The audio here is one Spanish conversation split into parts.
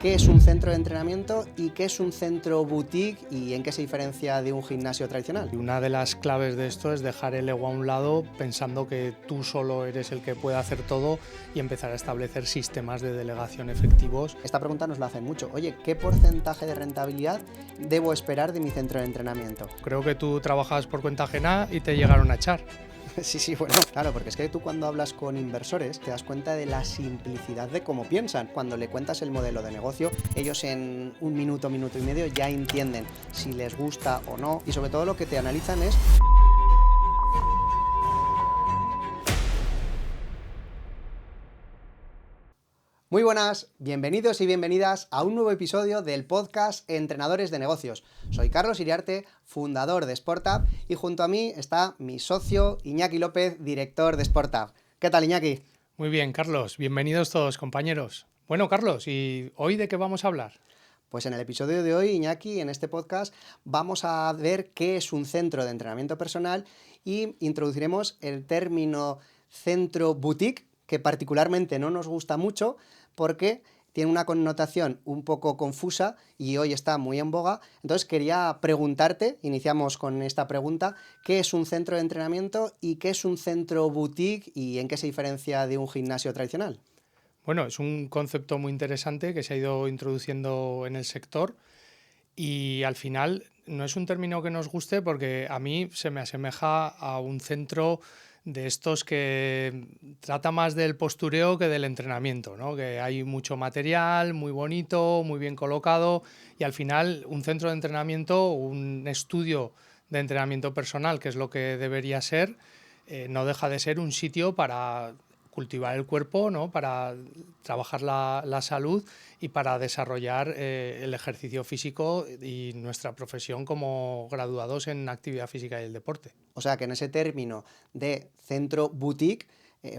¿Qué es un centro de entrenamiento y qué es un centro boutique y en qué se diferencia de un gimnasio tradicional? Y una de las claves de esto es dejar el ego a un lado pensando que tú solo eres el que puede hacer todo y empezar a establecer sistemas de delegación efectivos. Esta pregunta nos la hacen mucho. Oye, ¿qué porcentaje de rentabilidad debo esperar de mi centro de entrenamiento? Creo que tú trabajas por cuenta ajena y te llegaron a echar. Sí, bueno, claro, porque es que tú cuando hablas con inversores te das cuenta de la simplicidad de cómo piensan. Cuando le cuentas el modelo de negocio, ellos en un minuto, minuto y medio ya entienden si les gusta o no, y sobre todo lo que te analizan es... Muy buenas, bienvenidos y bienvenidas a un nuevo episodio del podcast Entrenadores de Negocios. Soy Carlos Iriarte, fundador de SportUp, y junto a mí está mi socio Iñaki López, director de SportUp. ¿Qué tal, Iñaki? Muy bien, Carlos. Bienvenidos todos, compañeros. Bueno, Carlos, ¿y hoy de qué vamos a hablar? Pues en el episodio de hoy, Iñaki, en este podcast, vamos a ver qué es un centro de entrenamiento personal y introduciremos el término centro boutique, que particularmente no nos gusta mucho porque tiene una connotación un poco confusa y hoy está muy en boga. Entonces quería preguntarte, iniciamos con esta pregunta, ¿qué es un centro de entrenamiento y qué es un centro boutique y en qué se diferencia de un gimnasio tradicional? Bueno, es un concepto muy interesante que se ha ido introduciendo en el sector y al final no es un término que nos guste porque a mí se me asemeja a un centro de estos que trata más del postureo que del entrenamiento, ¿no? Que hay mucho material, muy bonito, muy bien colocado y al final un centro de entrenamiento, un estudio de entrenamiento personal, que es lo que debería ser, no deja de ser un sitio para cultivar el cuerpo, ¿no? Para trabajar la salud y para desarrollar el ejercicio físico y nuestra profesión como graduados en actividad física y el deporte. O sea que en ese término de centro boutique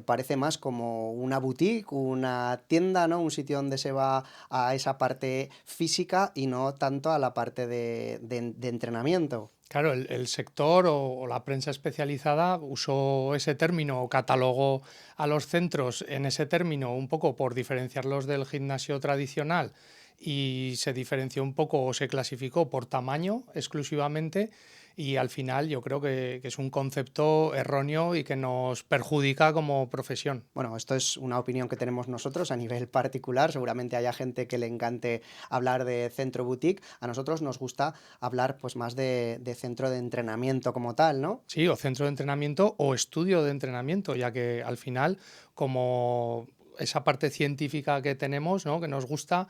parece más como una boutique, una tienda, ¿no? Un sitio donde se va a esa parte física y no tanto a la parte de entrenamiento. Claro, el sector o la prensa especializada usó ese término o catalogó a los centros en ese término un poco por diferenciarlos del gimnasio tradicional y se diferenció un poco o se clasificó por tamaño exclusivamente y al final yo creo que es un concepto erróneo y que nos perjudica como profesión. Bueno, esto es una opinión que tenemos nosotros a nivel particular. Seguramente haya gente que le encante hablar de centro boutique. A nosotros nos gusta hablar pues más de centro de entrenamiento como tal, ¿no? Sí, o centro de entrenamiento o estudio de entrenamiento, ya que al final, como esa parte científica que tenemos, ¿no? Que nos gusta,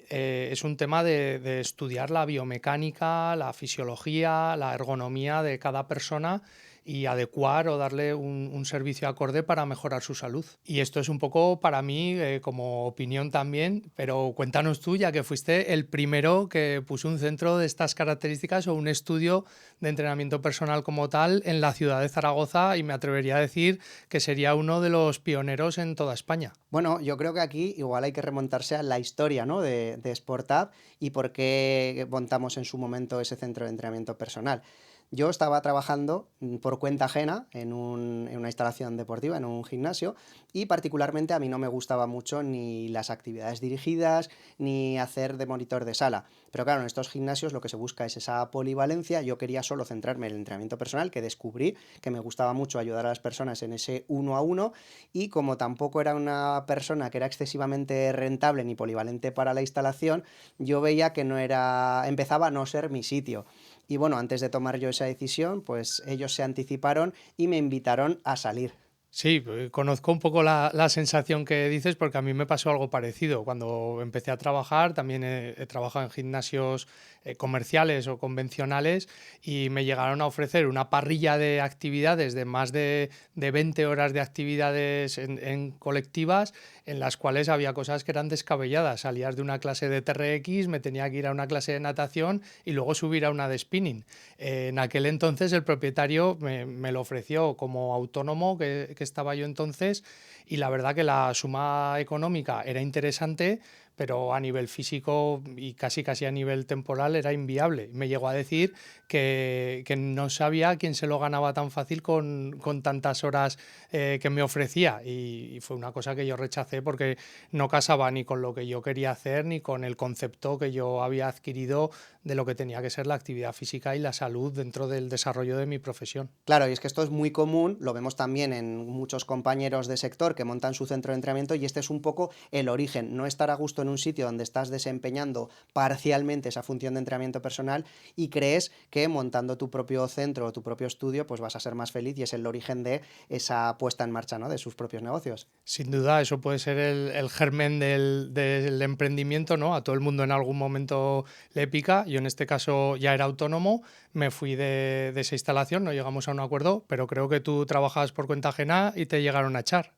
es un tema de estudiar la biomecánica, la fisiología, la ergonomía de cada persona y adecuar o darle un servicio acorde para mejorar su salud. Y esto es un poco para mí como opinión también, pero cuéntanos tú, ya que fuiste el primero que puso un centro de estas características o un estudio de entrenamiento personal como tal en la ciudad de Zaragoza y me atrevería a decir que sería uno de los pioneros en toda España. Bueno, yo creo que aquí igual hay que remontarse a la historia, ¿no? de SportUp y por qué montamos en su momento ese centro de entrenamiento personal. Yo estaba trabajando por cuenta ajena en una instalación deportiva, en un gimnasio, y particularmente a mí no me gustaba mucho ni las actividades dirigidas ni hacer de monitor de sala. Pero claro, en estos gimnasios lo que se busca es esa polivalencia. Yo quería solo centrarme en el entrenamiento personal, que descubrí que me gustaba mucho ayudar a las personas en ese uno a uno, y como tampoco era una persona que era excesivamente rentable ni polivalente para la instalación, yo veía que no era, empezaba a no ser mi sitio. Y bueno, antes de tomar yo esa decisión, pues ellos se anticiparon y me invitaron a salir. Sí, conozco un poco la sensación que dices porque a mí me pasó algo parecido. Cuando empecé a trabajar, también he trabajado en gimnasios comerciales o convencionales y me llegaron a ofrecer una parrilla de actividades de más de 20 horas de actividades en colectivas en las cuales había cosas que eran descabelladas. Salías de una clase de TRX, me tenía que ir a una clase de natación y luego subir a una de spinning. En aquel entonces el propietario me lo ofreció como autónomo que estaba yo entonces y la verdad que la suma económica era interesante, pero a nivel físico y casi a nivel temporal era inviable. Me llegó a decir que no sabía quién se lo ganaba tan fácil con tantas horas que me ofrecía, y fue una cosa que yo rechacé porque no casaba ni con lo que yo quería hacer ni con el concepto que yo había adquirido de lo que tenía que ser la actividad física y la salud dentro del desarrollo de mi profesión. Claro, y es que esto es muy común, lo vemos también en muchos compañeros de sector que montan su centro de entrenamiento, y este es un poco el origen, no estar a gusto en un sitio donde estás desempeñando parcialmente esa función de entrenamiento personal y crees que montando tu propio centro o tu propio estudio pues vas a ser más feliz, y es el origen de esa puesta en marcha, ¿no?, de sus propios negocios. Sin duda, eso puede ser el germen del emprendimiento, ¿no? A todo el mundo en algún momento le pica. Yo en este caso ya era autónomo, me fui de esa instalación, no llegamos a un acuerdo, pero creo que tú trabajas por cuenta ajena y te llegaron a echar.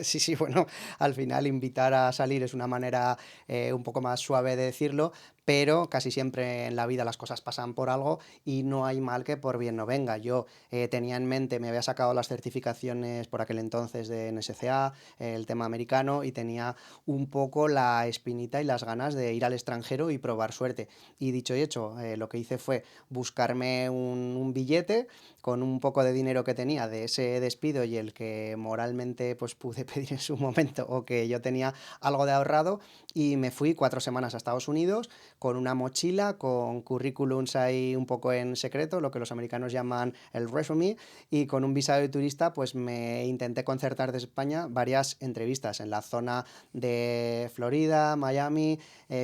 Sí, sí, bueno, al final invitar a salir es una manera un poco más suave de decirlo, pero casi siempre en la vida las cosas pasan por algo y no hay mal que por bien no venga. Yo tenía en mente, me había sacado las certificaciones por aquel entonces de NSCA, el tema americano, y tenía un poco la espinita y las ganas de ir al extranjero y probar suerte. Y dicho y hecho, lo que hice fue buscarme un billete con un poco de dinero que tenía de ese despido y el que moralmente pues pude pedir en su momento, o que yo tenía algo de ahorrado, y me fui 4 semanas a Estados Unidos con una mochila, con currículums ahí un poco en secreto, lo que los americanos llaman el resume, y con un visado de turista pues me intenté concertar desde España varias entrevistas en la zona de Florida, Miami.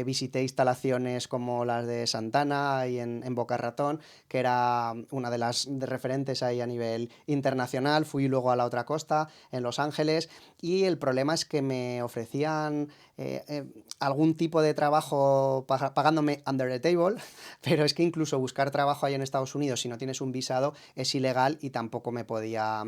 Visité instalaciones como las de Santana y en Boca Ratón, que era una de las referentes ahí a nivel internacional. Fui luego a la otra costa, en Los Ángeles, y el problema es que me ofrecían algún tipo de trabajo pagándome under the table, pero es que incluso buscar trabajo ahí en Estados Unidos si no tienes un visado es ilegal, y tampoco me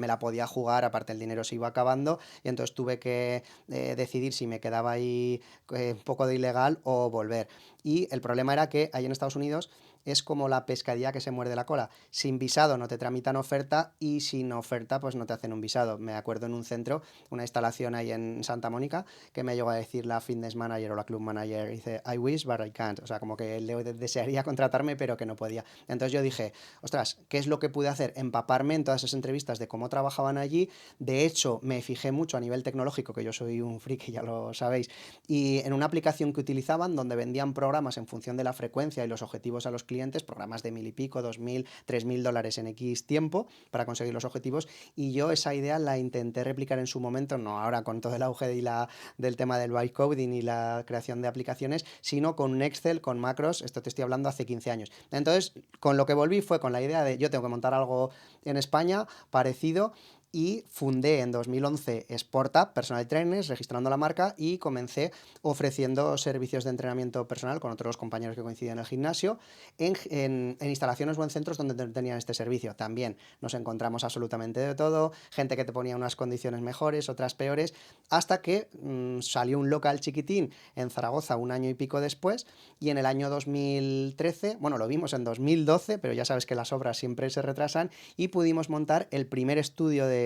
la podía jugar, aparte el dinero se iba acabando, y entonces tuve que decidir si me quedaba ahí un poco de ilegal o volver. Y el problema era que ahí en Estados Unidos es como la pescadilla que se muerde la cola. Sin visado no te tramitan oferta, y sin oferta pues no te hacen un visado. Me acuerdo en un centro, una instalación ahí en Santa Mónica, que me llegó a decir la fitness manager o la club manager, dice, I wish but I can't. O sea, como que le desearía contratarme pero que no podía. Entonces yo dije, ostras, ¿qué es lo que pude hacer? Empaparme en todas esas entrevistas de cómo trabajaban allí. De hecho, me fijé mucho a nivel tecnológico, que yo soy un friki, ya lo sabéis, y en una aplicación que utilizaban donde vendían programas en función de la frecuencia y los objetivos a los clientes, programas de 1.000 y pico, 2.000, 3.000 dólares en X tiempo para conseguir los objetivos. Y yo esa idea la intenté replicar en su momento, no ahora con todo el auge del tema del vibe coding y la creación de aplicaciones, sino con un Excel, con macros. Esto te estoy hablando hace 15 años. Entonces, con lo que volví fue con la idea de yo tengo que montar algo en España parecido, y fundé en 2011 SportUp Personal Trainers, registrando la marca, y comencé ofreciendo servicios de entrenamiento personal con otros compañeros que coincidían en el gimnasio, en instalaciones o en centros donde tenían este servicio. También nos encontramos absolutamente de todo, gente que te ponía unas condiciones mejores, otras peores, hasta que salió un local chiquitín en Zaragoza un año y pico después, y en el año 2013, bueno, lo vimos en 2012, pero ya sabes que las obras siempre se retrasan, y pudimos montar el primer estudio de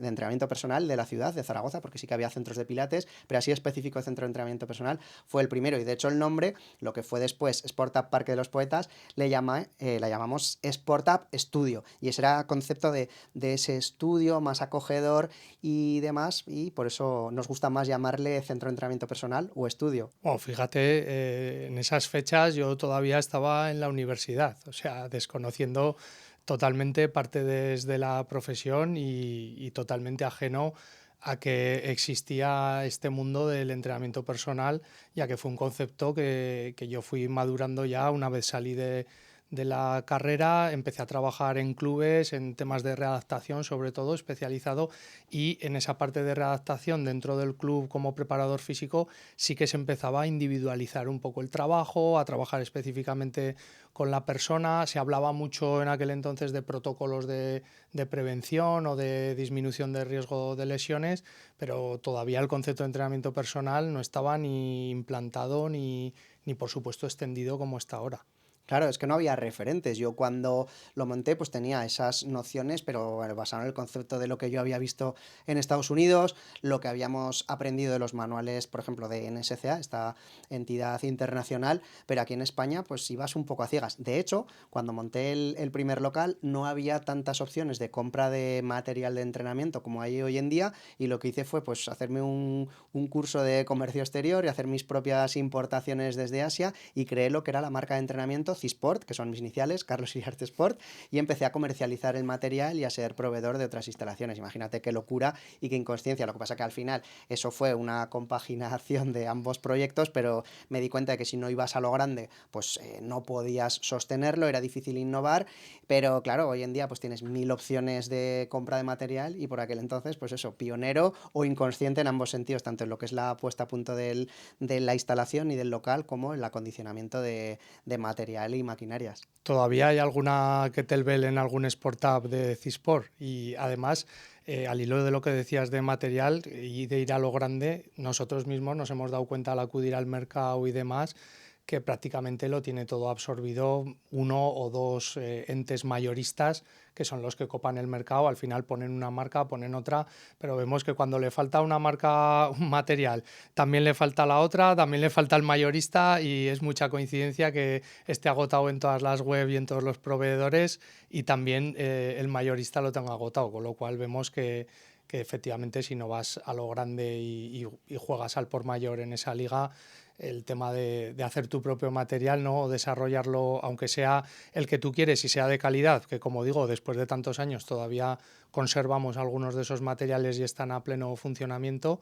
entrenamiento personal de la ciudad de Zaragoza, porque sí que había centros de pilates, pero así específico de centro de entrenamiento personal fue el primero. Y de hecho el nombre, lo que fue después SportUp Parque de los Poetas, la llamamos SportUp Studio, y ese era el concepto de ese estudio más acogedor y demás, y por eso nos gusta más llamarle centro de entrenamiento personal o estudio. Bueno, fíjate, en esas fechas yo todavía estaba en la universidad, o sea, desconociendo totalmente parte desde la profesión y totalmente ajeno a que existía este mundo del entrenamiento personal, ya que fue un concepto que yo fui madurando ya una vez salí de la carrera. Empecé a trabajar en clubes, en temas de readaptación, sobre todo especializado, y en esa parte de readaptación dentro del club como preparador físico sí que se empezaba a individualizar un poco el trabajo, a trabajar específicamente con la persona. Se hablaba mucho en aquel entonces de protocolos de prevención o de disminución de riesgo de lesiones, pero todavía el concepto de entrenamiento personal no estaba ni implantado ni por supuesto extendido como está ahora. Claro, es que no había referentes. Yo cuando lo monté, pues tenía esas nociones, pero bueno, basado en el concepto de lo que yo había visto en Estados Unidos, lo que habíamos aprendido de los manuales, por ejemplo, de NSCA, esta entidad internacional, pero aquí en España, pues ibas un poco a ciegas. De hecho, cuando monté el primer local, no había tantas opciones de compra de material de entrenamiento como hay hoy en día, y lo que hice fue, pues, hacerme un curso de comercio exterior y hacer mis propias importaciones desde Asia y creé lo que era la marca de entrenamiento C-Sport, que son mis iniciales, Carlos Iriarte Sport, y empecé a comercializar el material y a ser proveedor de otras instalaciones. Imagínate qué locura y qué inconsciencia. Lo que pasa que al final eso fue una compaginación de ambos proyectos, pero me di cuenta de que si no ibas a lo grande, pues no podías sostenerlo, era difícil innovar, pero claro, hoy en día pues tienes mil opciones de compra de material y por aquel entonces, pues eso, pionero o inconsciente en ambos sentidos, tanto en lo que es la puesta a punto de la instalación y del local como el acondicionamiento de material y maquinarias. Todavía hay alguna kettlebell en algún Sport Tab de C-Sport y además, al hilo de lo que decías de material y de ir a lo grande, nosotros mismos nos hemos dado cuenta al acudir al mercado y demás que prácticamente lo tiene todo absorbido uno o dos entes mayoristas que son los que copan el mercado. Al final ponen una marca, ponen otra, pero vemos que cuando le falta una marca, un material, también le falta la otra, también le falta el mayorista y es mucha coincidencia que esté agotado en todas las web y en todos los proveedores y también el mayorista lo tenga agotado, con lo cual vemos que efectivamente si no vas a lo grande y juegas al por mayor en esa liga, el tema de hacer tu propio material, ¿no? O desarrollarlo, aunque sea el que tú quieres y sea de calidad, que como digo, después de tantos años todavía conservamos algunos de esos materiales y están a pleno funcionamiento,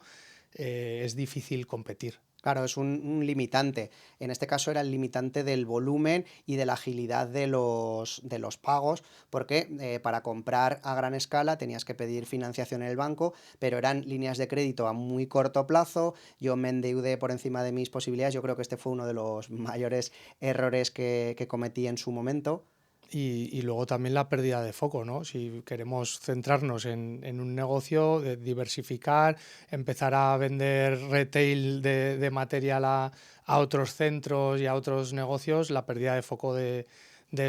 es difícil competir. Claro, es un limitante. En este caso era el limitante del volumen y de la agilidad de los pagos, porque para comprar a gran escala tenías que pedir financiación en el banco, pero eran líneas de crédito a muy corto plazo. Yo me endeudé por encima de mis posibilidades. Yo creo que este fue uno de los mayores errores que cometí en su momento. Y luego también la pérdida de foco, ¿no? Si queremos centrarnos en un negocio, diversificar, empezar a vender retail de material a otros centros y a otros negocios, la pérdida de foco de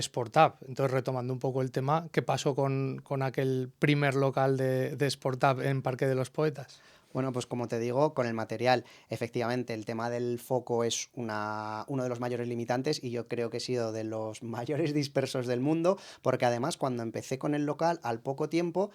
Sportup. Entonces, retomando un poco el tema, ¿qué pasó con aquel primer local de Sportup en Parque de los Poetas? Bueno, pues como te digo, con el material, efectivamente, el tema del foco es uno de los mayores limitantes y yo creo que he sido de los mayores dispersos del mundo, porque además cuando empecé con el local, al poco tiempo,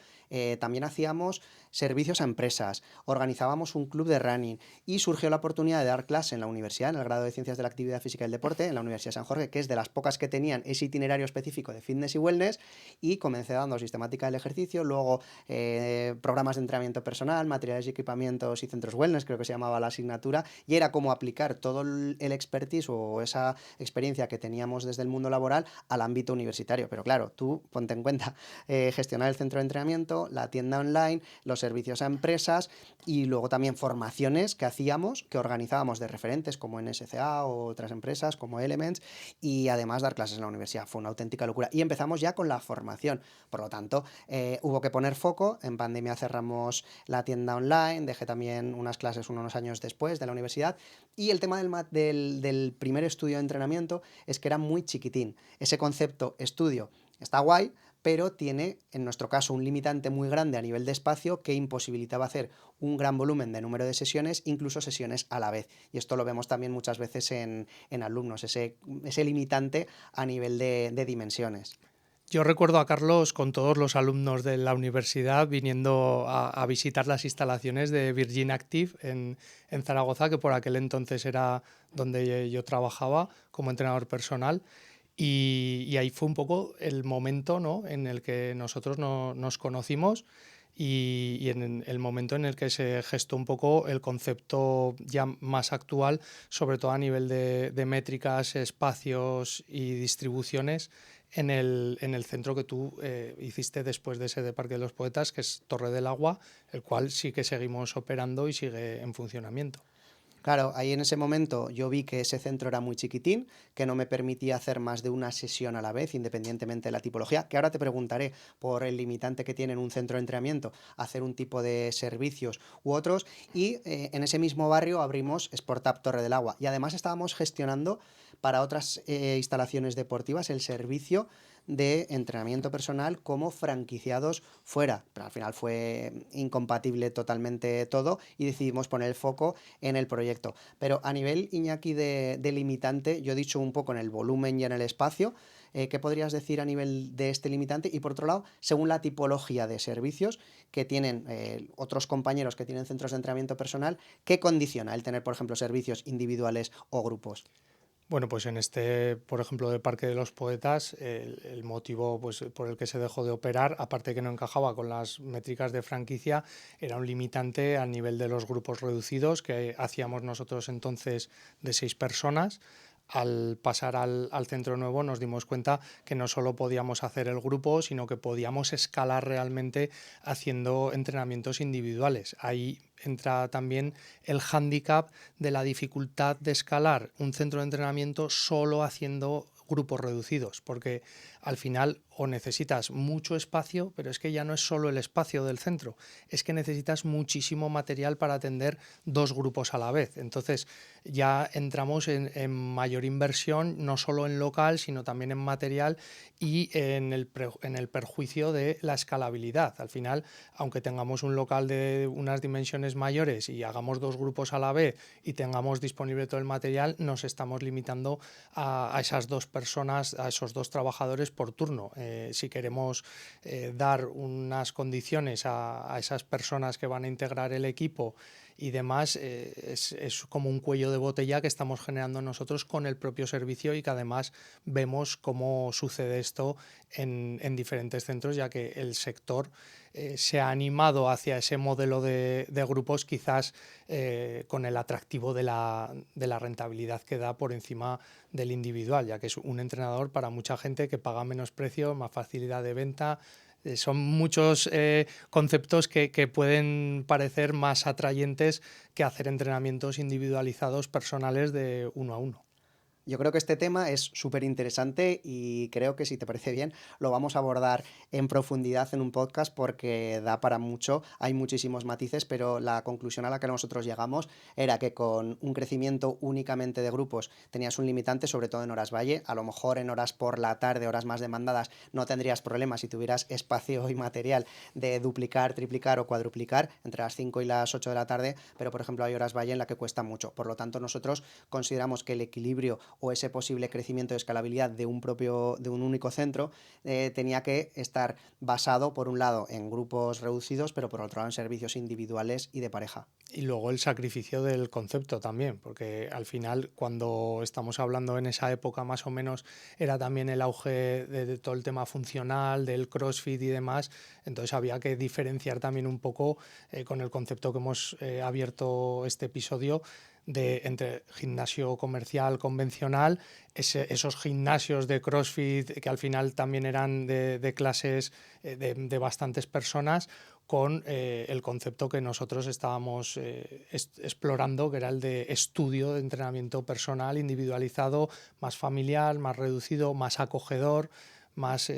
también hacíamos servicios a empresas, organizábamos un club de running y surgió la oportunidad de dar clase en la universidad, en el grado de Ciencias de la Actividad Física y el Deporte, en la Universidad de San Jorge, que es de las pocas que tenían ese itinerario específico de fitness y wellness, y comencé dando sistemática del ejercicio, luego programas de entrenamiento personal, materiales y equipamientos y centros wellness, creo que se llamaba la asignatura, y era como aplicar todo el expertise o esa experiencia que teníamos desde el mundo laboral al ámbito universitario. Pero claro, tú ponte en cuenta gestionar el centro de entrenamiento, la tienda online, los servicios a empresas y luego también formaciones que hacíamos, que organizábamos de referentes como NSCA o otras empresas como Elements y además dar clases en la universidad. Fue una auténtica locura. Y empezamos ya con la formación. Por lo tanto, hubo que poner foco. En pandemia cerramos la tienda online, dejé también unas clases unos años después de la universidad. Y el tema del primer estudio de entrenamiento es que era muy chiquitín. Ese concepto estudio está guay, pero tiene, en nuestro caso, un limitante muy grande a nivel de espacio que imposibilitaba hacer un gran volumen de número de sesiones, incluso sesiones a la vez. Y esto lo vemos también muchas veces en alumnos, ese limitante a nivel de dimensiones. Yo recuerdo a Carlos con todos los alumnos de la universidad viniendo a visitar las instalaciones de Virgin Active en Zaragoza, que por aquel entonces era donde yo trabajaba como entrenador personal. Y ahí fue un poco el momento, ¿no?, en el que nosotros nos conocimos y en el momento en el que se gestó un poco el concepto ya más actual, sobre todo a nivel de métricas, espacios y distribuciones en el centro que tú hiciste después de ese de Parque de los Poetas, que es Torre del Agua, el cual sí que seguimos operando y sigue en funcionamiento. Claro, ahí en ese momento yo vi que ese centro era muy chiquitín, que no me permitía hacer más de una sesión a la vez, independientemente de la tipología, que ahora te preguntaré por el limitante que tiene en un centro de entrenamiento, hacer un tipo de servicios u otros, y en ese mismo barrio abrimos Sportap Torre del Agua, y además estábamos gestionando para otras instalaciones deportivas el servicio de entrenamiento personal como franquiciados fuera, pero al final fue incompatible totalmente todo y decidimos poner el foco en el proyecto. Pero a nivel, Iñaki, de limitante, yo he dicho un poco en el volumen y en el espacio, ¿qué podrías decir a nivel de este limitante? Y por otro lado, según la tipología de servicios que tienen otros compañeros que tienen centros de entrenamiento personal, ¿qué condiciona el tener, por ejemplo, servicios individuales o grupos? Bueno, pues en este, por ejemplo, del Parque de los Poetas, el motivo pues, por el que se dejó de operar, aparte que no encajaba con las métricas de franquicia, era un limitante al nivel de los grupos reducidos que hacíamos nosotros entonces de 6 personas. Al pasar al centro nuevo nos dimos cuenta que no solo podíamos hacer el grupo, sino que podíamos escalar realmente haciendo entrenamientos individuales. Ahí entra también el hándicap de la dificultad de escalar un centro de entrenamiento solo haciendo grupos reducidos, porque al final o necesitas mucho espacio, pero es que ya no es solo el espacio del centro, es que necesitas muchísimo material para atender 2 grupos a la vez. Entonces ya entramos en mayor inversión, no solo en local, sino también en material y en el perjuicio de la escalabilidad. Al final, aunque tengamos un local de unas dimensiones mayores y hagamos 2 grupos a la vez y tengamos disponible todo el material, nos estamos limitando a esas 2 personas, a esos 2 trabajadores por turno. Si queremos dar unas condiciones a esas personas que van a integrar el equipo y demás, es como un cuello de botella que estamos generando nosotros con el propio servicio y que además vemos cómo sucede esto en diferentes centros, ya que el sector se ha animado hacia ese modelo de grupos, quizás con el atractivo de la rentabilidad que da por encima del individual, ya que es un entrenador para mucha gente que paga menos precio, más facilidad de venta. Son muchos conceptos que pueden parecer más atrayentes que hacer entrenamientos individualizados personales de uno a uno. Yo creo que este tema es súper interesante y creo que si te parece bien lo vamos a abordar en profundidad en un podcast porque da para mucho, hay muchísimos matices, pero la conclusión a la que nosotros llegamos era que con un crecimiento únicamente de grupos tenías un limitante, sobre todo en horas valle, a lo mejor en horas por la tarde, horas más demandadas, no tendrías problemas si tuvieras espacio y material de duplicar, triplicar o cuadruplicar entre las 5 y las 8 de la tarde, pero por ejemplo hay horas valle en la que cuesta mucho. Por lo tanto, nosotros consideramos que el equilibrio o ese posible crecimiento de escalabilidad de un único centro tenía que estar basado por un lado en grupos reducidos, pero por otro lado en servicios individuales y de pareja. Y luego el sacrificio del concepto también, porque al final cuando estamos hablando en esa época más o menos era también el auge de todo el tema funcional, del CrossFit y demás, entonces había que diferenciar también un poco con el concepto que hemos abierto este episodio entre gimnasio comercial convencional, esos gimnasios de CrossFit que al final también eran de clases de bastantes personas, con el concepto que nosotros estábamos explorando, que era el de estudio de entrenamiento personal individualizado, más familiar, más reducido, más acogedor, más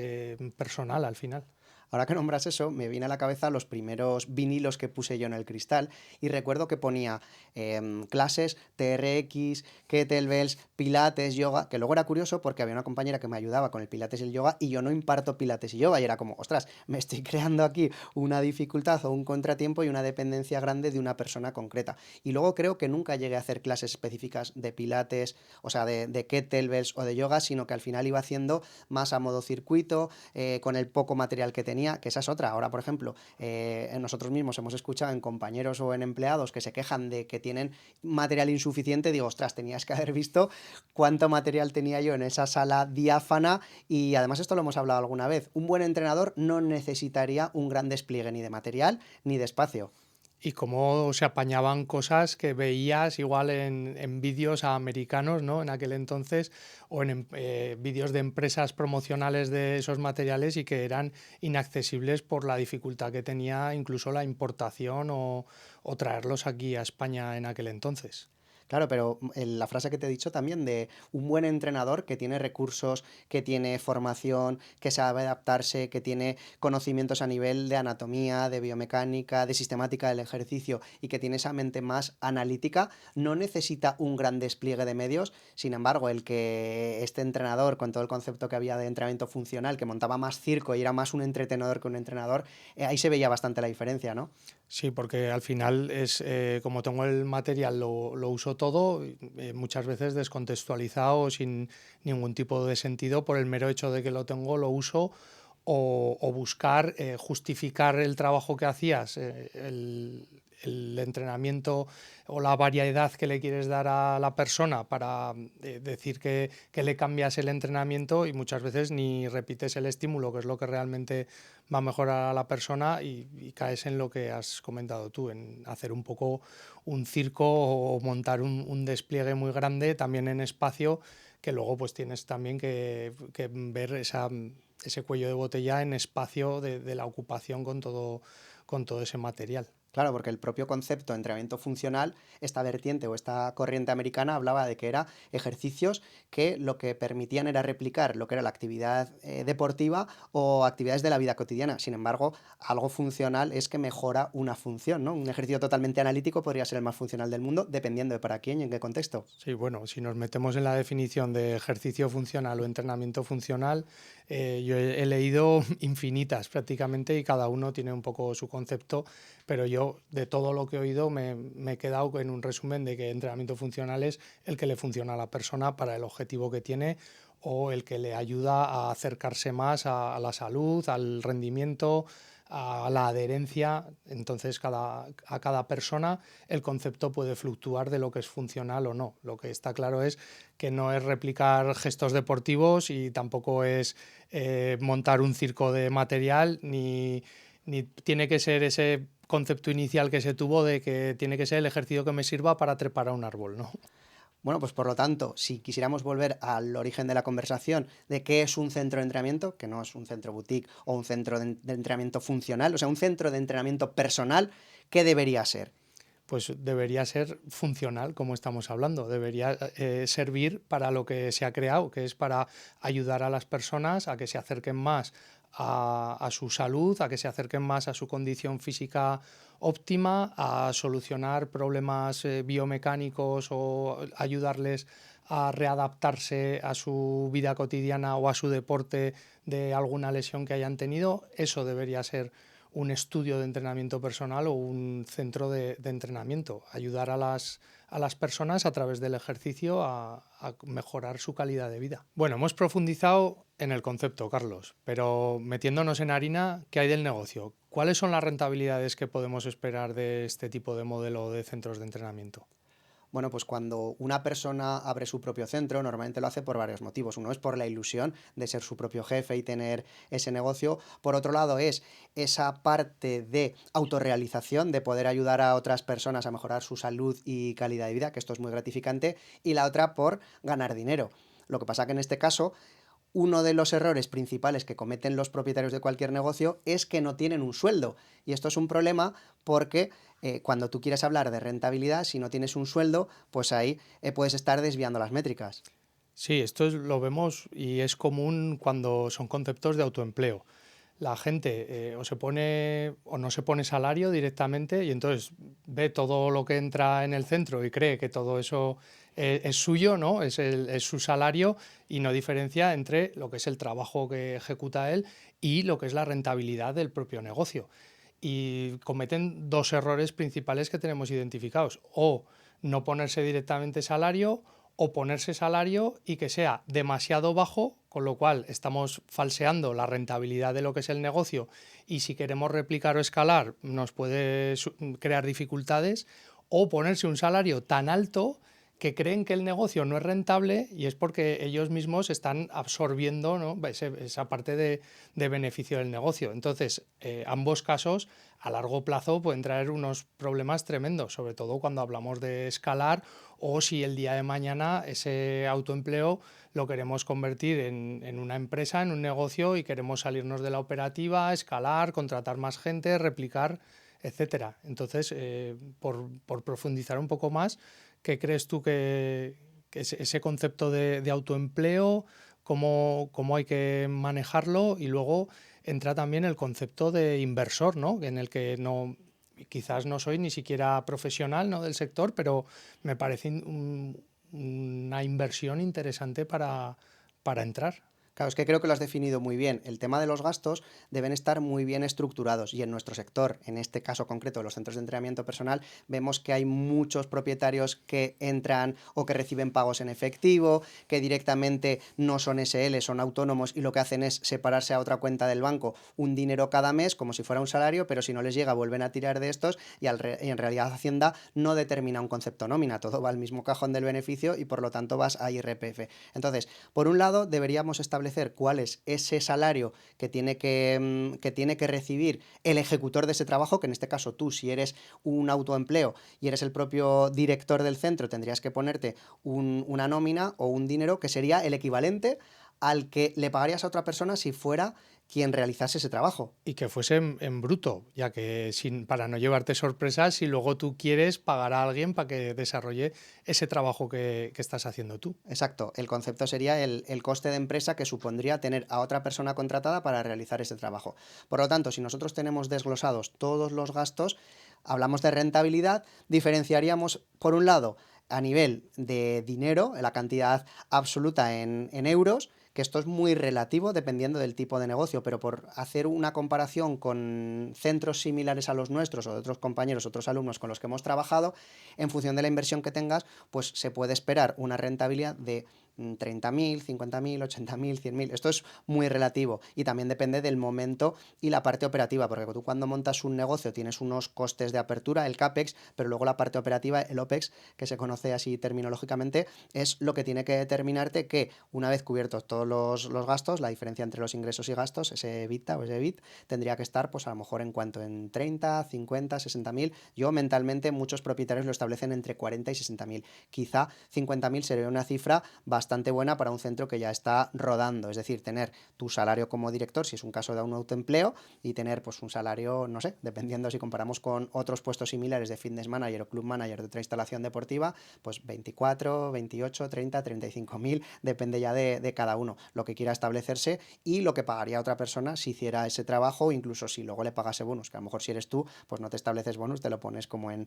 personal al final. Ahora que nombras eso, me viene a la cabeza los primeros vinilos que puse yo en el cristal y recuerdo que ponía clases TRX, kettlebells, pilates, yoga, que luego era curioso porque había una compañera que me ayudaba con el pilates y el yoga y yo no imparto pilates y yoga y era como, ostras, me estoy creando aquí una dificultad o un contratiempo y una dependencia grande de una persona concreta. Y luego creo que nunca llegué a hacer clases específicas de pilates, o sea, de kettlebells o de yoga, sino que al final iba haciendo más a modo circuito, con el poco material que tenía, que esa es otra. Ahora, por ejemplo, nosotros mismos hemos escuchado en compañeros o en empleados que se quejan de que tienen material insuficiente. Digo, ostras, tenías que haber visto cuánto material tenía yo en esa sala diáfana y además esto lo hemos hablado alguna vez. Un buen entrenador no necesitaría un gran despliegue ni de material ni de espacio. Y cómo se apañaban cosas que veías igual en vídeos americanos, ¿no? En aquel entonces, o en vídeos de empresas promocionales de esos materiales y que eran inaccesibles por la dificultad que tenía incluso la importación o traerlos aquí a España en aquel entonces. Claro, pero la frase que te he dicho también de un buen entrenador que tiene recursos, que tiene formación, que sabe adaptarse, que tiene conocimientos a nivel de anatomía, de biomecánica, de sistemática del ejercicio y que tiene esa mente más analítica, no necesita un gran despliegue de medios. Sin embargo, el que este entrenador, con todo el concepto que había de entrenamiento funcional, que montaba más circo y era más un entretenedor que un entrenador, ahí se veía bastante la diferencia, ¿no? Sí, porque al final es como tengo el material, lo uso todo, muchas veces descontextualizado, sin ningún tipo de sentido, por el mero hecho de que lo tengo, lo uso, o buscar justificar el trabajo que hacías, el entrenamiento o la variedad que le quieres dar a la persona para decir que le cambias el entrenamiento y muchas veces ni repites el estímulo, que es lo que realmente va a mejorar a la persona y caes en lo que has comentado tú, en hacer un poco un circo o montar un despliegue muy grande también en espacio que luego pues tienes también que ver ese cuello de botella en espacio de la ocupación con todo ese material. Claro, porque el propio concepto de entrenamiento funcional, esta vertiente o esta corriente americana hablaba de que era ejercicios que lo que permitían era replicar lo que era la actividad deportiva o actividades de la vida cotidiana. Sin embargo, algo funcional es que mejora una función, ¿no? Un ejercicio totalmente analítico podría ser el más funcional del mundo, dependiendo de para quién y en qué contexto. Sí, bueno, si nos metemos en la definición de ejercicio funcional o entrenamiento funcional, yo he leído infinitas prácticamente y cada uno tiene un poco su concepto, pero yo de todo lo que he oído me he quedado en un resumen de que entrenamiento funcional es el que le funciona a la persona para el objetivo que tiene o el que le ayuda a acercarse más a la salud, al rendimiento, a la adherencia. Entonces, a cada persona el concepto puede fluctuar de lo que es funcional o no. Lo que está claro es que no es replicar gestos deportivos y tampoco es montar un circo de material, ni tiene que ser ese concepto inicial que se tuvo de que tiene que ser el ejercicio que me sirva para trepar a un árbol, ¿no? Bueno, pues por lo tanto, si quisiéramos volver al origen de la conversación de qué es un centro de entrenamiento, que no es un centro boutique o un centro de entrenamiento funcional, o sea, un centro de entrenamiento personal, ¿qué debería ser? Pues debería ser funcional, como estamos hablando, debería servir para lo que se ha creado, que es para ayudar a las personas a que se acerquen más a su salud, a que se acerquen más a su condición física óptima, a solucionar problemas biomecánicos o ayudarles a readaptarse a su vida cotidiana o a su deporte de alguna lesión que hayan tenido. Eso debería ser un estudio de entrenamiento personal o un centro de entrenamiento, ayudar a las personas a través del ejercicio a mejorar su calidad de vida. Bueno, hemos profundizado en el concepto, Carlos, pero metiéndonos en harina, ¿qué hay del negocio? ¿Cuáles son las rentabilidades que podemos esperar de este tipo de modelo de centros de entrenamiento? Bueno, pues cuando una persona abre su propio centro, normalmente lo hace por varios motivos. Uno es por la ilusión de ser su propio jefe y tener ese negocio. Por otro lado, es esa parte de autorrealización, de poder ayudar a otras personas a mejorar su salud y calidad de vida, que esto es muy gratificante. Y la otra por ganar dinero. Lo que pasa que en este caso uno de los errores principales que cometen los propietarios de cualquier negocio es que no tienen un sueldo. Y esto es un problema porque cuando tú quieres hablar de rentabilidad, si no tienes un sueldo, pues ahí puedes estar desviando las métricas. Sí, lo vemos y es común cuando son conceptos de autoempleo. La gente o se pone o no se pone salario directamente y entonces ve todo lo que entra en el centro y cree que todo eso es suyo, ¿no? Es su salario y no diferencia entre lo que es el trabajo que ejecuta él y lo que es la rentabilidad del propio negocio. Y cometen dos errores principales que tenemos identificados: o no ponerse directamente salario, o ponerse salario y que sea demasiado bajo, con lo cual estamos falseando la rentabilidad de lo que es el negocio y si queremos replicar o escalar nos puede crear dificultades, o ponerse un salario tan alto que creen que el negocio no es rentable y es porque ellos mismos están absorbiendo, ¿no?, esa parte de beneficio del negocio. Entonces, ambos casos a largo plazo pueden traer unos problemas tremendos, sobre todo cuando hablamos de escalar o si el día de mañana ese autoempleo lo queremos convertir en una empresa, en un negocio y queremos salirnos de la operativa, escalar, contratar más gente, replicar, etcétera. Entonces, por profundizar un poco más, ¿qué crees tú que ese concepto de autoempleo, cómo hay que manejarlo? Y luego entra también el concepto de inversor, ¿no? En el que no, quizás no soy ni siquiera profesional, ¿no?, del sector, pero me parece una inversión interesante para entrar. Claro, es que creo que lo has definido muy bien. El tema de los gastos deben estar muy bien estructurados y en nuestro sector, en este caso concreto de los centros de entrenamiento personal, vemos que hay muchos propietarios que entran o que reciben pagos en efectivo, que directamente no son SL, son autónomos y lo que hacen es separarse a otra cuenta del banco un dinero cada mes como si fuera un salario, pero si no les llega vuelven a tirar de estos y en realidad Hacienda no determina un concepto nómina, todo va al mismo cajón del beneficio y por lo tanto vas a IRPF. Entonces, por un lado, deberíamos establecer cuál es ese salario que tiene que recibir el ejecutor de ese trabajo, que en este caso tú, si eres un autoempleo y eres el propio director del centro, tendrías que ponerte una nómina o un dinero que sería el equivalente al que le pagarías a otra persona si fuera quien realizase ese trabajo. Y que fuese en bruto, ya que para no llevarte sorpresas si luego tú quieres pagar a alguien para que desarrolle ese trabajo que estás haciendo tú. Exacto, el concepto sería el coste de empresa que supondría tener a otra persona contratada para realizar ese trabajo. Por lo tanto, si nosotros tenemos desglosados todos los gastos, hablamos de rentabilidad, diferenciaríamos, por un lado, a nivel de dinero, la cantidad absoluta en euros, que esto es muy relativo dependiendo del tipo de negocio, pero por hacer una comparación con centros similares a los nuestros o de otros compañeros, otros alumnos con los que hemos trabajado, en función de la inversión que tengas, pues se puede esperar una rentabilidad de 30.000, 50.000, 80.000, 100.000. Esto es muy relativo y también depende del momento y la parte operativa, porque tú cuando montas un negocio tienes unos costes de apertura, el CAPEX, pero luego la parte operativa, el OPEX, que se conoce así terminológicamente, es lo que tiene que determinarte que una vez cubiertos todos los gastos, la diferencia entre los ingresos y gastos, ese EBITDA o ese EBIT, tendría que estar pues a lo mejor en 30, 50, 60.000. Yo mentalmente muchos propietarios lo establecen entre 40 y 60.000. Quizá 50.000 sería una cifra bastante buena para un centro que ya está rodando, es decir, tener tu salario como director, si es un caso de un autoempleo, y tener pues un salario, no sé, dependiendo si comparamos con otros puestos similares de fitness manager o club manager de otra instalación deportiva, pues 24, 28, 30, 35.000, depende ya de cada uno, lo que quiera establecerse y lo que pagaría otra persona si hiciera ese trabajo, incluso si luego le pagase bonus, que a lo mejor si eres tú, pues no te estableces bonus, te lo pones como en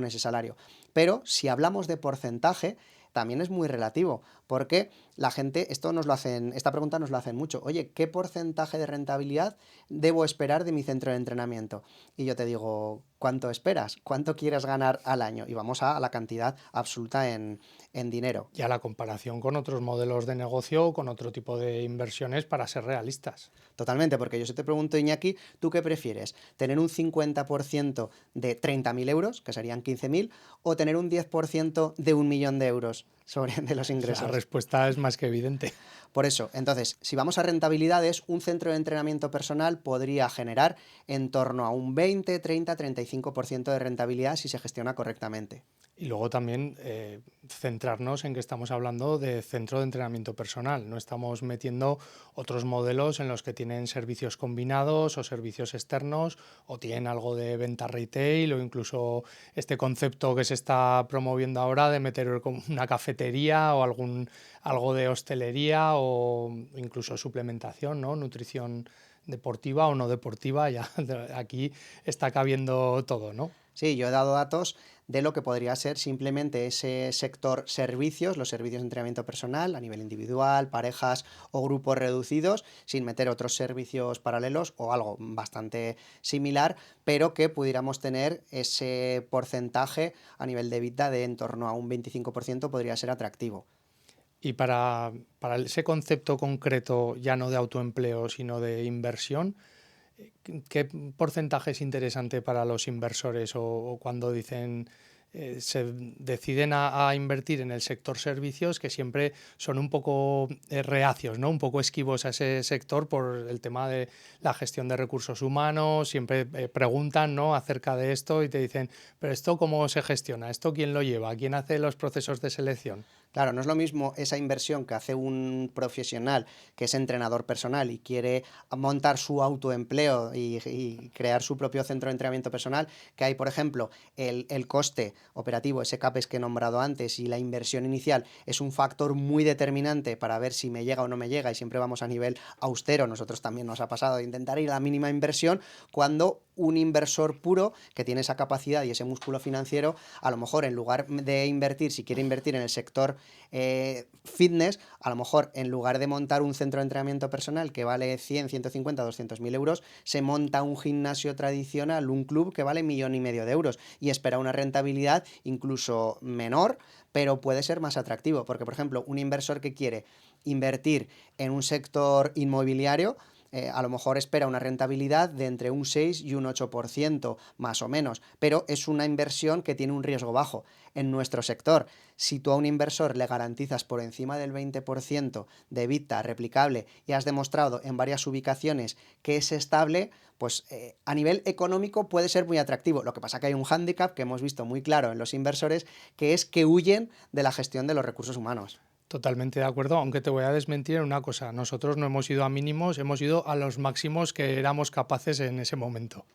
ese salario. Pero si hablamos de porcentaje, también es muy relativo, porque la gente, esta pregunta nos lo hacen mucho. Oye, ¿qué porcentaje de rentabilidad debo esperar de mi centro de entrenamiento? Y yo te digo, ¿cuánto esperas? ¿Cuánto quieres ganar al año? Y vamos a la cantidad absoluta en dinero. Y a la comparación con otros modelos de negocio o con otro tipo de inversiones para ser realistas. Totalmente, porque yo si te pregunto, Iñaki, ¿tú qué prefieres? ¿Tener un 50% de 30.000 euros, que serían 15.000, o tener un 10% de 1 millón de euros de los La ingresos? respuesta es más que evidente. Por eso, entonces, si vamos a rentabilidades, un centro de entrenamiento personal podría generar en torno a un 20, 30, 35% de rentabilidad si se gestiona correctamente. Y luego también centrarnos en que estamos hablando de centro de entrenamiento personal. No estamos metiendo otros modelos en los que tienen servicios combinados o servicios externos o tienen algo de venta retail o incluso este concepto que se está promoviendo ahora de meter como una cafetería o algo de hostelería o incluso suplementación, ¿no? Nutrición deportiva o no deportiva. Ya aquí está cabiendo todo, ¿no? Sí, yo he dado datos de lo que podría ser simplemente ese sector servicios, los servicios de entrenamiento personal a nivel individual, parejas o grupos reducidos, sin meter otros servicios paralelos o algo bastante similar, pero que pudiéramos tener ese porcentaje a nivel de EBITDA de en torno a un 25% podría ser atractivo. Y para ese concepto concreto, ya no de autoempleo, sino de inversión, ¿qué porcentaje es interesante para los inversores o cuando dicen se deciden a invertir en el sector servicios, que siempre son un poco reacios, ¿no? Un poco esquivos a ese sector por el tema de la gestión de recursos humanos, siempre preguntan, ¿no?, acerca de esto y te dicen, pero ¿esto cómo se gestiona? ¿Esto quién lo lleva? ¿Quién hace los procesos de selección? Claro, no es lo mismo esa inversión que hace un profesional que es entrenador personal y quiere montar su autoempleo y crear su propio centro de entrenamiento personal, que hay, por ejemplo, el coste operativo, ese CAPEX que he nombrado antes y la inversión inicial es un factor muy determinante para ver si me llega o no me llega y siempre vamos a nivel austero. Nosotros también nos ha pasado de intentar ir a la mínima inversión cuando un inversor puro que tiene esa capacidad y ese músculo financiero, a lo mejor en lugar de invertir, si quiere invertir en el sector fitness, a lo mejor en lugar de montar un centro de entrenamiento personal que vale 100, 150, 200 mil euros, se monta un gimnasio tradicional, un club que vale 1,5 millones de euros y espera una rentabilidad incluso menor, pero puede ser más atractivo, porque por ejemplo, un inversor que quiere invertir en un sector inmobiliario, a lo mejor espera una rentabilidad de entre un 6 y un 8% más o menos, pero es una inversión que tiene un riesgo bajo. En nuestro sector, si tú a un inversor le garantizas por encima del 20% de EBITDA replicable y has demostrado en varias ubicaciones que es estable, pues a nivel económico puede ser muy atractivo. Lo que pasa que hay un hándicap que hemos visto muy claro en los inversores, que es que huyen de la gestión de los recursos humanos. Totalmente de acuerdo, aunque te voy a desmentir en una cosa. Nosotros no hemos ido a mínimos, hemos ido a los máximos que éramos capaces en ese momento.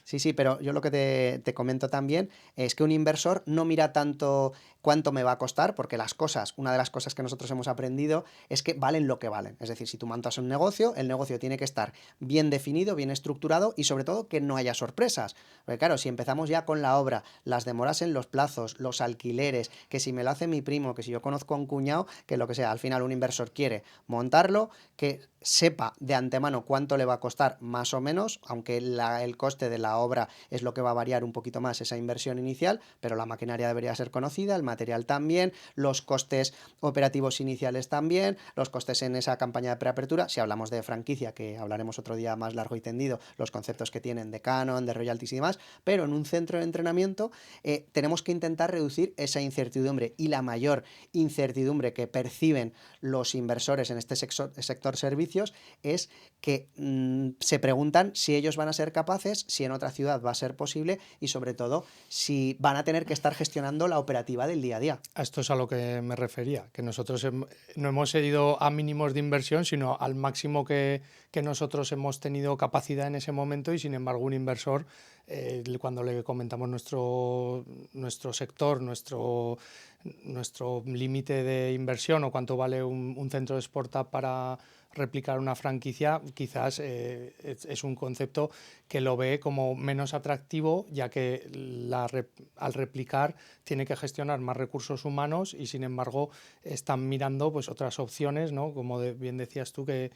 Sí, sí, pero yo lo que te comento también es que un inversor no mira tanto cuánto me va a costar, porque las cosas, una de las cosas que nosotros hemos aprendido es que valen lo que valen. Es decir, si tú montas un negocio, el negocio tiene que estar bien definido, bien estructurado y sobre todo que no haya sorpresas. Porque claro, si empezamos ya con la obra, las demoras en los plazos, los alquileres, que si me lo hace mi primo, que si yo conozco a un cuñado, que lo que sea, al final un inversor quiere montarlo, que sepa de antemano cuánto le va a costar más o menos, aunque el coste de la obra es lo que va a variar un poquito más esa inversión inicial, pero la maquinaria debería ser conocida, el material también, los costes operativos iniciales también, los costes en esa campaña de preapertura, si hablamos de franquicia, que hablaremos otro día más largo y tendido, los conceptos que tienen de canon, de royalties y demás, pero en un centro de entrenamiento tenemos que intentar reducir esa incertidumbre y la mayor incertidumbre que perciben los inversores en este sector servicios es que se preguntan si ellos van a ser capaces, si en otra ciudad va a ser posible y sobre todo si van a tener que estar gestionando la operativa del día a día. A esto es a lo que me refería, que nosotros no hemos ido a mínimos de inversión, sino al máximo que nosotros hemos tenido capacidad en ese momento y sin embargo un inversor, cuando le comentamos nuestro sector, nuestro límite de inversión o cuánto vale un centro de Sportup para replicar una franquicia, quizás es un concepto que lo ve como menos atractivo, ya que al replicar tiene que gestionar más recursos humanos y sin embargo están mirando pues otras opciones, ¿no? Como bien decías tú, que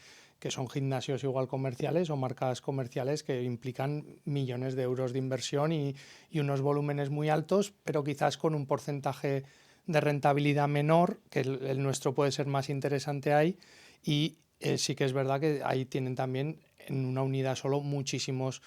son gimnasios igual comerciales o marcas comerciales que implican millones de euros de inversión y unos volúmenes muy altos, pero quizás con un porcentaje de rentabilidad menor, que el nuestro puede ser más interesante ahí, y sí que es verdad que ahí tienen también en una unidad solo muchísimos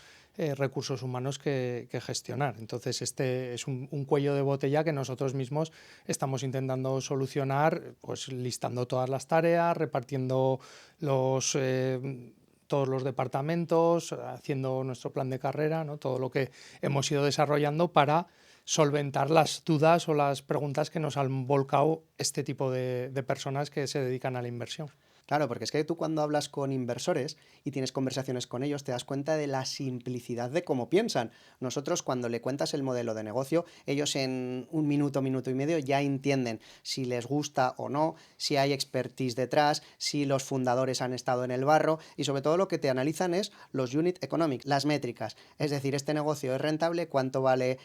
recursos humanos que gestionar. Entonces este es un cuello de botella que nosotros mismos estamos intentando solucionar, pues listando todas las tareas, repartiendo todos los departamentos, haciendo nuestro plan de carrera, ¿no? Todo lo que hemos ido desarrollando para solventar las dudas o las preguntas que nos han volcado este tipo de personas que se dedican a la inversión. Claro, porque es que tú cuando hablas con inversores y tienes conversaciones con ellos, te das cuenta de la simplicidad de cómo piensan. Nosotros cuando le cuentas el modelo de negocio, ellos en un minuto, minuto y medio ya entienden si les gusta o no, si hay expertise detrás, si los fundadores han estado en el barro y sobre todo lo que te analizan es los unit economics, las métricas. Es decir, este negocio es rentable, cuánto vale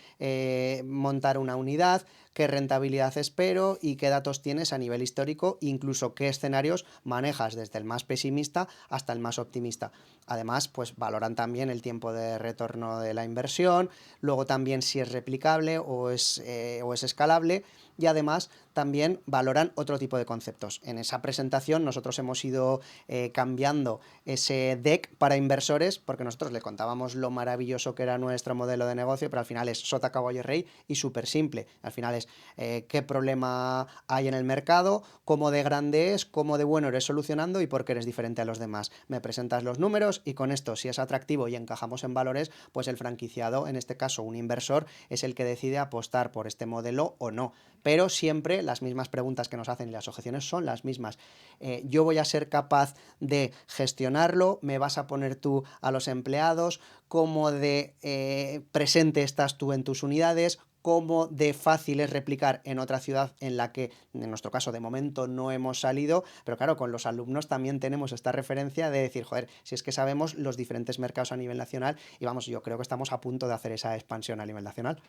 montar una unidad, qué rentabilidad espero y qué datos tienes a nivel histórico, incluso qué escenarios manejas desde el más pesimista hasta el más optimista. Además, pues valoran también el tiempo de retorno de la inversión, luego también si es replicable o es escalable y además también valoran otro tipo de conceptos. En esa presentación nosotros hemos ido cambiando ese deck para inversores porque nosotros le contábamos lo maravilloso que era nuestro modelo de negocio, pero al final es sota, caballo, rey y súper simple. Al final es qué problema hay en el mercado, cómo de grande es, cómo de bueno eres solucionando y por qué eres diferente a los demás. Me presentas los números y con esto, si es atractivo y encajamos en valores, pues el franquiciado, en este caso un inversor, es el que decide apostar por este modelo o no. pero siempre las mismas preguntas que nos hacen y las objeciones son las mismas. ¿Yo voy a ser capaz de gestionarlo? ¿Me vas a poner tú a los empleados? ¿Cómo de presente estás tú en tus unidades? ¿Cómo de fácil es replicar en otra ciudad en la que, en nuestro caso, de momento no hemos salido? Pero claro, con los alumnos también tenemos esta referencia de decir, joder, si es que sabemos los diferentes mercados a nivel nacional y vamos, yo creo que estamos a punto de hacer esa expansión a nivel nacional.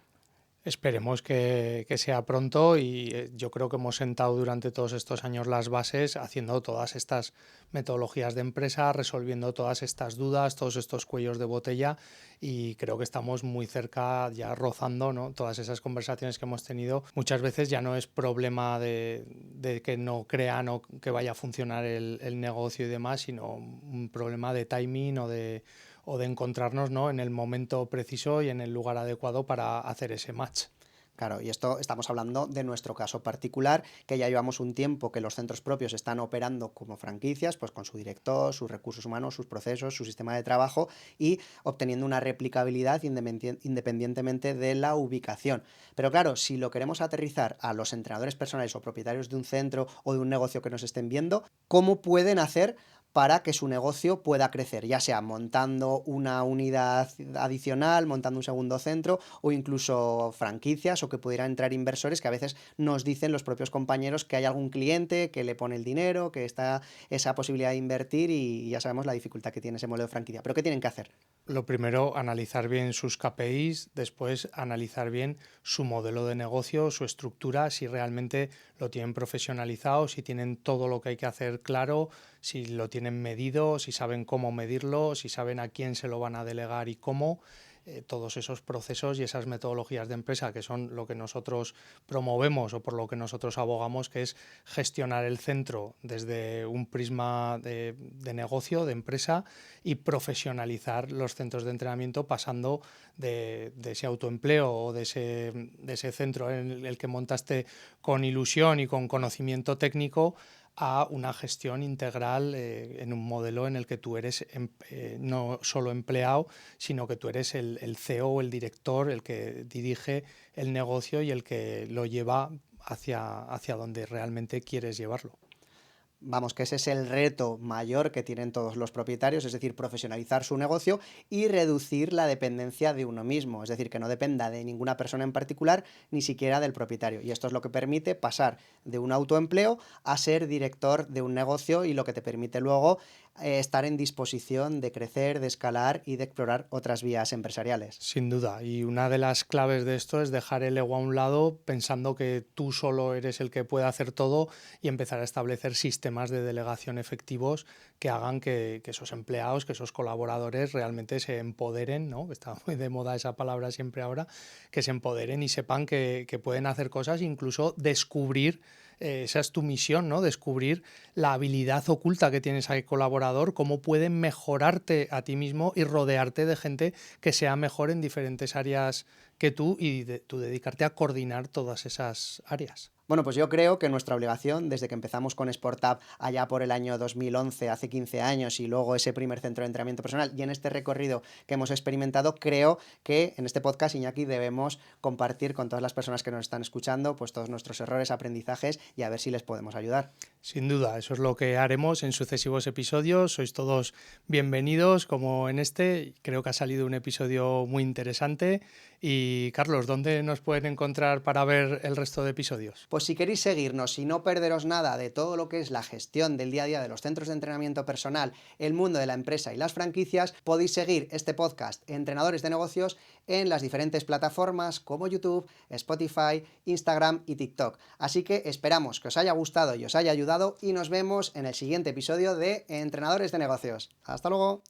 Esperemos que sea pronto y yo creo que hemos sentado durante todos estos años las bases haciendo todas estas metodologías de empresa, resolviendo todas estas dudas, todos estos cuellos de botella y creo que estamos muy cerca, ya rozando, ¿no? Todas esas conversaciones que hemos tenido. Muchas veces ya no es problema de que no crean o que vaya a funcionar el negocio y demás, sino un problema de timing o de encontrarnos, ¿no?, en el momento preciso y en el lugar adecuado para hacer ese match. Claro, y esto estamos hablando de nuestro caso particular, que ya llevamos un tiempo que los centros propios están operando como franquicias, pues con su director, sus recursos humanos, sus procesos, su sistema de trabajo y obteniendo una replicabilidad independientemente de la ubicación. Pero claro, si lo queremos aterrizar a los entrenadores personales o propietarios de un centro o de un negocio que nos estén viendo, ¿cómo pueden hacer para que su negocio pueda crecer, ya sea montando una unidad adicional, montando un segundo centro o incluso franquicias o que pudieran entrar inversores que a veces nos dicen los propios compañeros que hay algún cliente que le pone el dinero, que está esa posibilidad de invertir y ya sabemos la dificultad que tiene ese modelo de franquicia. ¿Pero qué tienen que hacer? Lo primero, analizar bien sus KPIs, después analizar bien su modelo de negocio, su estructura, si realmente lo tienen profesionalizado, si tienen todo lo que hay que hacer claro, si lo tienen medido, si saben cómo medirlo, si saben a quién se lo van a delegar y cómo. Todos esos procesos y esas metodologías de empresa que son lo que nosotros promovemos o por lo que nosotros abogamos, que es gestionar el centro desde un prisma de negocio, de empresa y profesionalizar los centros de entrenamiento pasando de ese autoempleo o de ese centro en el que montaste con ilusión y con conocimiento técnico a una gestión integral en un modelo en el que tú eres no solo empleado, sino que tú eres el CEO o el director, el que dirige el negocio y el que lo lleva hacia donde realmente quieres llevarlo. Vamos, que ese es el reto mayor que tienen todos los propietarios, es decir, profesionalizar su negocio y reducir la dependencia de uno mismo, es decir, que no dependa de ninguna persona en particular, ni siquiera del propietario. Y esto es lo que permite pasar de un autoempleo a ser director de un negocio y lo que te permite luego estar en disposición de crecer, de escalar y de explorar otras vías empresariales. Sin duda, y una de las claves de esto es dejar el ego a un lado pensando que tú solo eres el que puede hacer todo y empezar a establecer sistemas de delegación efectivos que hagan que esos empleados, que esos colaboradores realmente se empoderen, ¿no? Está muy de moda esa palabra siempre ahora, que se empoderen y sepan que pueden hacer cosas, incluso descubrir. Esa es tu misión, ¿no? Descubrir la habilidad oculta que tienes ahí colaborador, cómo pueden mejorarte a ti mismo y rodearte de gente que sea mejor en diferentes áreas que tú y tú dedicarte a coordinar todas esas áreas. Bueno, pues yo creo que nuestra obligación, desde que empezamos con SportUp allá por el año 2011, hace 15 años, y luego ese primer centro de entrenamiento personal, y en este recorrido que hemos experimentado, creo que en este podcast, Iñaki, debemos compartir con todas las personas que nos están escuchando, pues todos nuestros errores, aprendizajes, y a ver si les podemos ayudar. Sin duda, eso es lo que haremos en sucesivos episodios. Sois todos bienvenidos, como en este. Creo que ha salido un episodio muy interesante. Y Carlos, ¿dónde nos pueden encontrar para ver el resto de episodios? Pues si queréis seguirnos y no perderos nada de todo lo que es la gestión del día a día de los centros de entrenamiento personal, el mundo de la empresa y las franquicias, podéis seguir este podcast Entrenadores de Negocios en las diferentes plataformas como YouTube, Spotify, Instagram y TikTok. Así que esperamos que os haya gustado y os haya ayudado y nos vemos en el siguiente episodio de Entrenadores de Negocios. ¡Hasta luego!